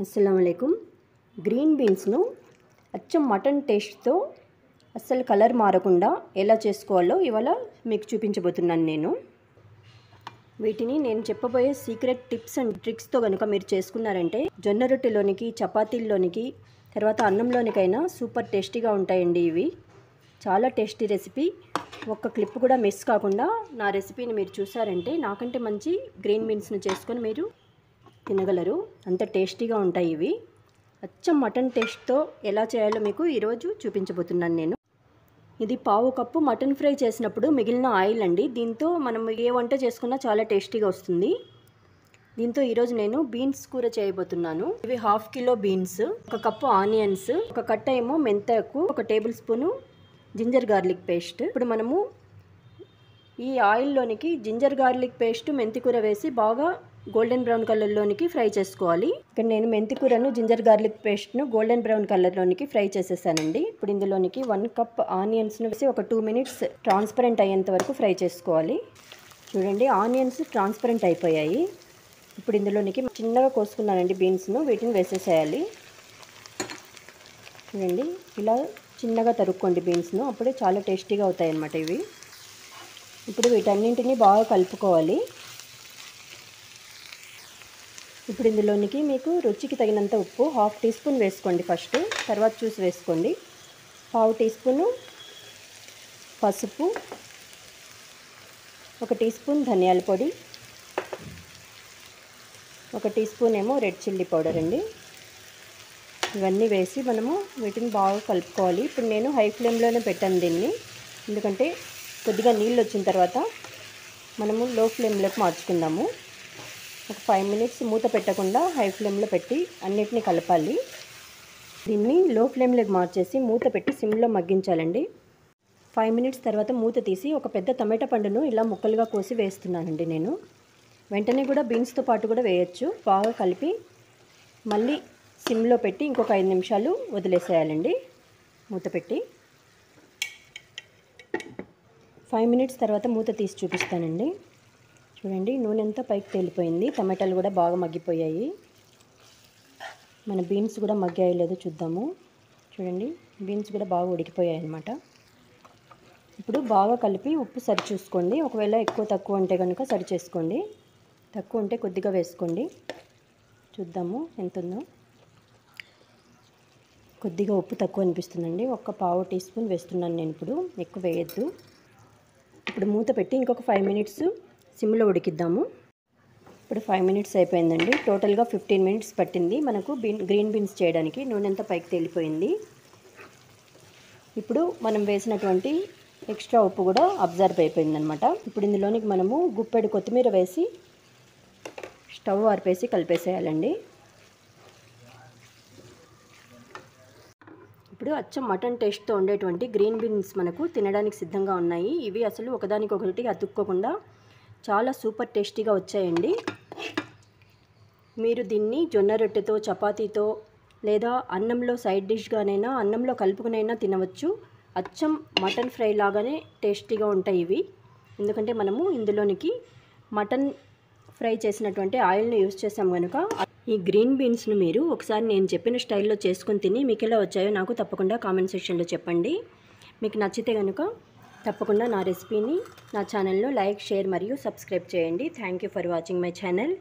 అస్సలాముఅలైకుం. Green బీన్స్ను అచ్చం mutton టేస్ట్తో అస్సలు colour మారకుండా ఎలా చేసుకోవాలో ఇవాళ మీకు చూపించబోతున్నాను నేను. వీటిని నేను చెప్పబోయే సీక్రెట్ టిప్స్ అండ్ ట్రిక్స్తో కనుక మీరు చేసుకున్నారంటే జొన్న రొట్టెలోనికి, చపాతీల్లోనికి, తర్వాత అన్నంలోనికైనా సూపర్ టేస్టీగా ఉంటాయండి. ఇవి చాలా టేస్టీ రెసిపీ. ఒక్క క్లిప్ కూడా మిస్ కాకుండా నా రెసిపీని మీరు చూసారంటే నాకంటే మంచి గ్రీన్ బీన్స్ను చేసుకొని మీరు తినగలరు. అంత టేస్టీగా ఉంటాయి ఇవి. అచ్చం మటన్ టేస్ట్తో ఎలా చేయాలో మీకు ఈరోజు చూపించబోతున్నాను నేను. ఇది పావు కప్పు మటన్ ఫ్రై చేసినప్పుడు మిగిలిన ఆయిల్ అండి. దీంతో మనం ఏ వంట చేసుకున్నా చాలా టేస్టీగా వస్తుంది. దీంతో ఈరోజు నేను బీన్స్ కూర చేయబోతున్నాను. ఇవి 1/2 కిలో బీన్స్, 1 కప్పు ఆనియన్స్, 1 కట్ట ఏమో మెంతాకు, 1 tablespoon ginger garlic paste. ఇప్పుడు మనము ఈ ఆయిల్లోనికి జింజర్ గార్లిక్ పేస్ట్, మెంతి కూర వేసి బాగా గోల్డెన్ బ్రౌన్ కలర్లోనికి ఫ్రై చేసుకోవాలి. ఇక్కడ నేను మెంతి కూరను, జింజర్ గార్లిక్ పేస్ట్ను గోల్డెన్ బ్రౌన్ కలర్లోనికి ఫ్రై చేసేసానండి. ఇప్పుడు ఇందులోనికి 1 కప్ ఆనియన్స్ను వేసి ఒక 2 మినిట్స్ ట్రాన్స్పరెంట్ అయ్యేంత వరకు ఫ్రై చేసుకోవాలి. చూడండి, ఆనియన్స్ ట్రాన్స్పరెంట్ అయిపోయాయి. ఇప్పుడు ఇందులోనికి చిన్నగా కోసుకున్నానండి బీన్స్ను, వీటిని వేసేసేయాలి. చూడండి, ఇలా చిన్నగా తరుక్కోండి బీన్స్ను, అప్పుడే చాలా టేస్టీగా అవుతాయి అన్నమాట ఇవి. ఇప్పుడు వీటన్నింటినీ బాగా కలుపుకోవాలి. ఇప్పుడు ఇందులోనికి మీకు రుచికి తగినంత ఉప్పు 1/2 టీ స్పూన్ వేసుకోండి ఫస్ట్, తర్వాత చూసి వేసుకోండి. 1/2 టీ స్పూను పసుపు, 1 టీ స్పూన్ ధనియాల పొడి, 1 టీ స్పూన్ ఏమో రెడ్ చిల్లీ పౌడర్ అండి. ఇవన్నీ వేసి మనము వీటిని బాగా కలుపుకోవాలి. ఇప్పుడు నేను హై ఫ్లేమ్లోనే పెట్టాను దీన్ని, ఎందుకంటే కొద్దిగా నీళ్ళు వచ్చిన తర్వాత మనము లో ఫ్లేమ్లోకి మార్చుకుందాము. ఒక 5 మినిట్స్ మూత పెట్టకుండా హై ఫ్లేమ్లో పెట్టి అన్నిటినీ కలపాలి. దీన్ని లో ఫ్లేమ్లోకి మార్చేసి మూత పెట్టి సిమ్లో మగ్గించాలండి. 5 మినిట్స్ తర్వాత మూత తీసి ఒక పెద్ద టమాటా పండును ఇలా ముక్కలుగా కోసి వేస్తున్నానండి నేను. వెంటనే కూడా బీన్స్తో పాటు కూడా వేయచ్చు. బాగా కలిపి మళ్ళీ సిమ్లో పెట్టి ఇంకొక 5 నిమిషాలు వదిలేసేయాలండి మూత పెట్టి. 5 మినిట్స్ తర్వాత మూత తీసి చూపిస్తానండి. చూడండి, నూనె అంతా పైకి తేలిపోయింది, టమాటాలు కూడా బాగా మగ్గిపోయాయి. మన బీన్స్ కూడా మగ్గాయో లేదో చూద్దాము. చూడండి, బీన్స్ కూడా బాగా ఉడికిపోయాయి అన్నమాట. ఇప్పుడు బాగా కలిపి ఉప్పు సరి చూసుకోండి. ఒకవేళ ఎక్కువ తక్కువ ఉంటే కనుక సరి చేసుకోండి, తక్కువ ఉంటే కొద్దిగా వేసుకోండి. చూద్దాము ఎంత ఉందో. కొద్దిగా ఉప్పు తక్కువ అనిపిస్తుందండి, 1/4 టీ స్పూన్ వేస్తున్నాను నేను. ఇప్పుడు ఎక్కువ వేయద్దు. ఇప్పుడు మూత పెట్టి ఇంకొక 5 మినిట్స్ సిమ్లో ఉడికిద్దాము. ఇప్పుడు 5 మినిట్స్ అయిపోయిందండి. టోటల్గా 15 మినిట్స్ పట్టింది మనకు గ్రీన్ బీన్స్ చేయడానికి. నూనె అంతా పైకి తేలిపోయింది. ఇప్పుడు మనం వేసినటువంటి ఎక్స్ట్రా ఉప్పు కూడా అబ్జర్వ్ అయిపోయిందనమాట. ఇప్పుడు ఇందులోనికి మనము గుప్పెడు కొత్తిమీర వేసి స్టవ్ ఆర్పేసి కలిపేసేయాలండి. ఇప్పుడు అచ్చం మటన్ టేస్ట్తో ఉండేటువంటి గ్రీన్ బీన్స్ మనకు తినడానికి సిద్ధంగా ఉన్నాయి. ఇవి అసలు ఒకదానికొకటి అతుక్కోకుండా చాలా సూపర్ టేస్టీగా వచ్చాయండి. మీరు దీన్ని జొన్న రొట్టెతో, చపాతీతో, లేదా అన్నంలో సైడ్ డిష్గానైనా, అన్నంలో కలుపుకునైనా తినవచ్చు. అచ్చం మటన్ ఫ్రై లాగానే టేస్టీగా ఉంటాయి ఇవి. ఎందుకంటే మనము ఇందులోనికి మటన్ ఫ్రై చేసినటువంటి ఆయిల్ని యూజ్ చేసాం కనుక. ఈ గ్రీన్ బీన్స్ను మీరు ఒకసారి నేను చెప్పిన స్టైల్లో చేసుకొని తిని మీకు ఎలా వచ్చాయో నాకు తప్పకుండా కామెంట్ సెక్షన్లో చెప్పండి. మీకు నచ్చితే కనుక తప్పకుండా నా రెసిపీని నా ఛానల్లో లైక్, షేర్ మరియు సబ్స్క్రైబ్ చేయండి. Thank you for watching my channel.